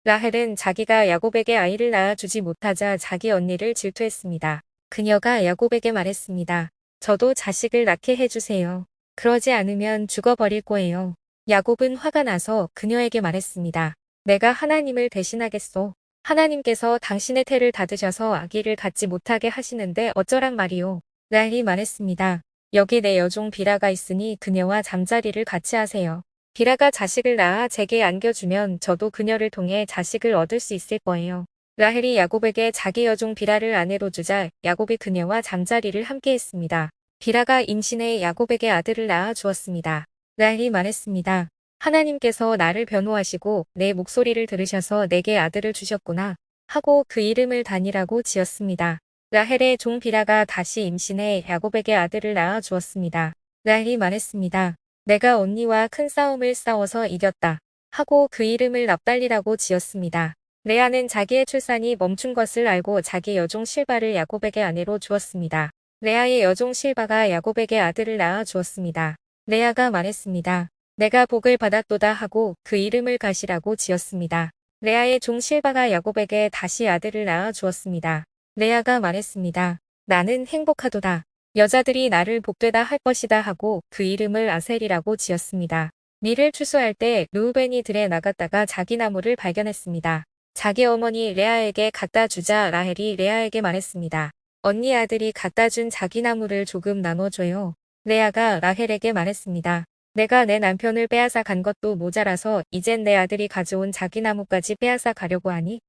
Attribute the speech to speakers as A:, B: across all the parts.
A: 라헬은 자기가 야곱에게 아이를 낳아주지 못하자 자기 언니를 질투했습니다. 그녀가 야곱에게 말했습니다. 저도 자식을 낳게 해주세요. 그러지 않으면 죽어버릴 거예요. 야곱은 화가 나서 그녀에게 말했습니다. 내가 하나님을 대신하겠소. 하나님께서 당신의 태를 닫으셔서 아기를 갖지 못하게 하시는데 어쩌란 말이오. 라헬이 말했습니다. 여기 내 여종 비라가 있으니 그녀와 잠자리를 같이 하세요. 비라가 자식을 낳아 제게 안겨주면 저도 그녀를 통해 자식을 얻을 수 있을 거예요. 라헬이 야곱에게 자기 여종 비라를 아내로 주자 야곱이 그녀와 잠자리를 함께 했습니다. 비라가 임신해 야곱에게 아들을 낳아 주었습니다. 라헬이 말했습니다. 하나님께서 나를 변호하시고 내 목소리를 들으셔서 내게 아들을 주셨구나 하고 그 이름을 단이라고 지었습니다. 라헬의 종 비라가 다시 임신해 야곱에게 아들을 낳아 주었습니다. 라헬이 말했습니다. 내가 언니와 큰 싸움을 싸워서 이겼다 하고 그 이름을 납달리라고 지었습니다. 레아는 자기의 출산이 멈춘 것을 알고 자기 여종 실바를 야곱에게 아내로 주었습니다. 레아의 여종 실바가 야곱에게 아들을 낳아 주었습니다. 레아가 말했습니다. 내가 복을 받았도다 하고 그 이름을 가시라고 지었습니다. 레아의 종 실바가 야곱에게 다시 아들을 낳아 주었습니다. 레아가 말했습니다. 나는 행복하도다. 여자들이 나를 복되다 할 것이다 하고 그 이름을 아셀이라고 지었습니다. 밀을 추수할 때 르우벤이 들에 나갔다가 자기 나무를 발견했습니다. 자기 어머니 레아에게 갖다 주자 라헬이 레아에게 말했습니다. 언니 아들이 갖다 준 자기 나무를 조금 나눠줘요. 레아가 라헬에게 말했습니다. 내가 내 남편을 빼앗아 간 것도 모자라서 이젠 내 아들이 가져온 자기 나무까지 빼앗아 가려고 하니?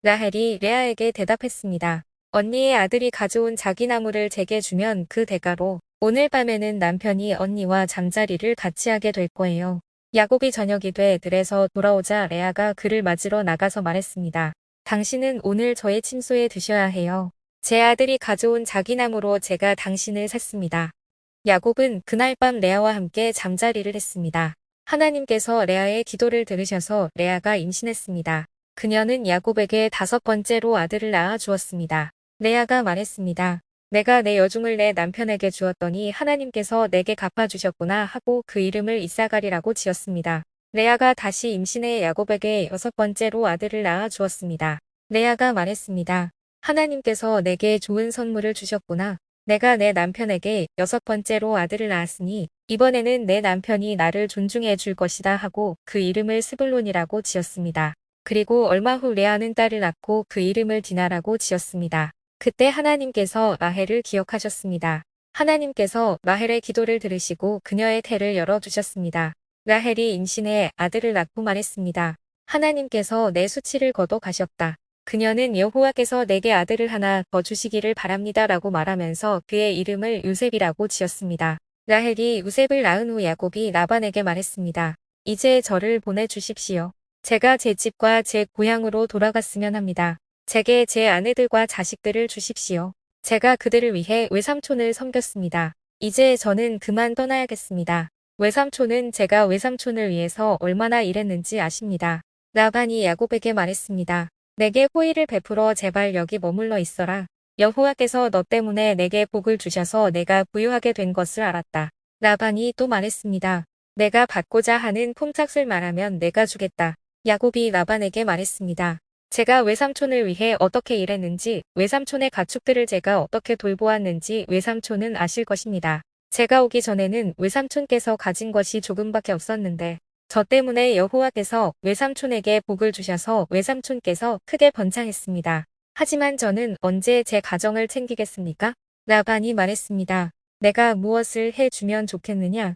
A: 라헬이 레아에게 대답했습니다. 언니의 아들이 가져온 자기 나무를 제게 주면 그 대가로 오늘 밤에는 남편이 언니와 잠자리를 같이 하게 될 거예요. 야곱이 저녁이 돼 들에서 돌아오자 레아가 그를 맞으러 나가서 말했습니다. 당신은 오늘 저의 침소에 드셔야 해요. 제 아들이 가져온 자기 나무로 제가 당신을 샀습니다. 야곱은 그날 밤 레아와 함께 잠자리를 했습니다. 하나님께서 레아의 기도를 들으셔서 레아가 임신했습니다. 그녀는 야곱에게 5번째로 아들을 낳아 주었습니다. 레아가 말했습니다. 내가 내 여종을 내 남편에게 주었더니 하나님께서 내게 갚아주셨구나 하고 그 이름을 이사갈이라고 지었습니다. 레아가 다시 임신해 야곱에게 6번째로 아들을 낳아 주었습니다. 레아가 말했습니다. 하나님께서 내게 좋은 선물을 주셨구나. 내가 내 남편에게 6번째로 아들을 낳았으니 이번에는 내 남편이 나를 존중해 줄 것이다 하고 그 이름을 스불론이라고 지었습니다. 그리고 얼마 후 레아는 딸을 낳고 그 이름을 디나라고 지었습니다. 그때 하나님께서 라헬을 기억하셨습니다. 하나님께서 라헬의 기도를 들으시고 그녀의 태를 열어주셨습니다. 라헬이 임신해 아들을 낳고 말했습니다. 하나님께서 내 수치를 거둬 가셨다. 그녀는 여호와께서 내게 아들을 하나 더 주시기를 바랍니다 라고 말하면서 그의 이름을 요셉이라고 지었습니다. 라헬이 요셉을 낳은 후 야곱이 라반에게 말했습니다. 이제 저를 보내주십시오. 제가 제 집과 제 고향으로 돌아갔으면 합니다. 제게 제 아내들과 자식들을 주십시오. 제가 그들을 위해 외삼촌을 섬겼습니다. 이제 저는 그만 떠나야겠습니다. 외삼촌은 제가 외삼촌을 위해서 얼마나 일했는지 아십니다. 라반이 야곱에게 말했습니다. 내게 호의를 베풀어 제발 여기 머물러 있어라. 여호와께서 너 때문에 내게 복을 주셔서 내가 부유하게 된 것을 알았다. 라반이 또 말했습니다. 내가 받고자 하는 폼짝을 말하면 내가 주겠다. 야곱이 라반에게 말했습니다. 제가 외삼촌을 위해 어떻게 일했는지, 외삼촌의 가축들을 제가 어떻게 돌보았는지 외삼촌은 아실 것입니다. 제가 오기 전에는 외삼촌께서 가진 것이 조금밖에 없었는데 저 때문에 여호와께서 외삼촌에게 복을 주셔서 외삼촌께서 크게 번창했습니다. 하지만 저는 언제 제 가정을 챙기겠습니까? 라반이 말했습니다. 내가 무엇을 해주면 좋겠느냐?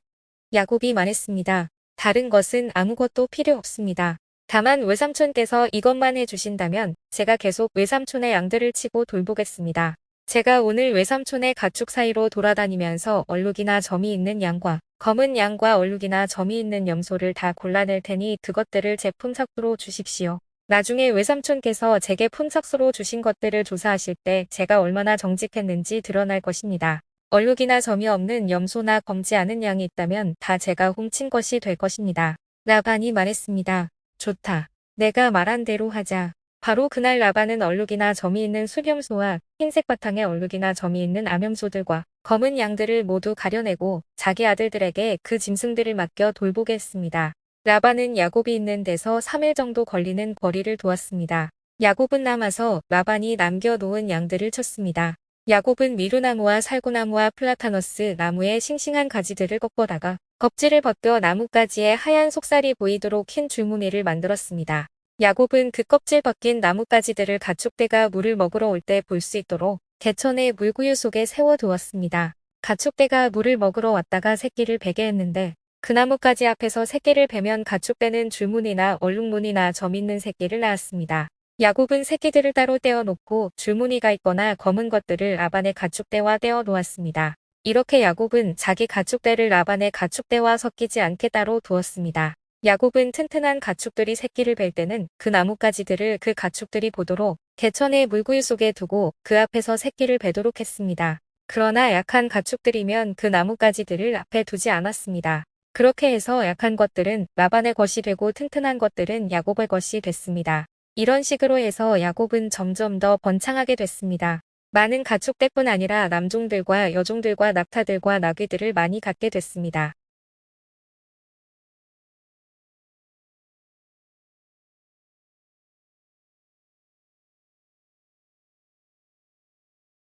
A: 야곱이 말했습니다. 다른 것은 아무것도 필요 없습니다. 다만 외삼촌께서 이것만 해주신다면 제가 계속 외삼촌의 양들을 치고 돌보겠습니다. 제가 오늘 외삼촌의 가축 사이로 돌아다니면서 얼룩이나 점이 있는 양과 검은 양과 얼룩이나 점이 있는 염소를 다 골라낼 테니 그것들을 제 품삯으로 주십시오. 나중에 외삼촌께서 제게 품삯으로 주신 것들을 조사하실 때 제가 얼마나 정직했는지 드러날 것입니다. 얼룩이나 점이 없는 염소나 검지 않은 양이 있다면 다 제가 훔친 것이 될 것입니다. 라반이 말했습니다. 좋다. 내가 말한 대로 하자. 바로 그날 라반은 얼룩이나 점이 있는 숫염소와 흰색 바탕에 얼룩이나 점이 있는 암염소들과 검은 양들을 모두 가려내고 자기 아들들에게 그 짐승들을 맡겨 돌보게 했습니다. 라반은 야곱이 있는 데서 3일 정도 걸리는 거리를 두었습니다. 야곱은 남아서 라반이 남겨놓은 양들을 쳤습니다. 야곱은 미루나무와 살구나무와 플라타너스 나무의 싱싱한 가지들을 꺾어다가 껍질을 벗겨 나뭇가지에 하얀 속살이 보이도록 흰 줄무늬를 만들었습니다. 야곱은 그 껍질 벗긴 나뭇가지들을 가축대가 물을 먹으러 올 때 볼 수 있도록 개천의 물구유 속에 세워두었습니다. 가축대가 물을 먹으러 왔다가 새끼를 베게 했는데 그 나뭇가지 앞에서 새끼를 베면 가축대는 줄무늬나 얼룩무늬나 점 있는 새끼를 낳았습니다. 야곱은 새끼들을 따로 떼어놓고 줄무늬가 있거나 검은 것들을 라반의 가축대와 떼어 놓았습니다. 이렇게 야곱은 자기 가축대를 라반의 가축대와 섞이지 않게 따로 두었습니다. 야곱은 튼튼한 가축들이 새끼를 뵐 때는 그 나뭇가지들을 그 가축들이 보도록 개천의 물구유 속에 두고 그 앞에서 새끼를 베도록 했습니다. 그러나 약한 가축들이면 그 나뭇가지들을 앞에 두지 않았습니다. 그렇게 해서 약한 것들은 라반의 것이 되고 튼튼한 것들은 야곱의 것이 됐습니다. 이런 식으로 해서 야곱은 점점 더 번창하게 됐습니다. 많은 가축대뿐 아니라 남종들과 여종들과 낙타들과 나귀들을 많이 갖게 됐습니다.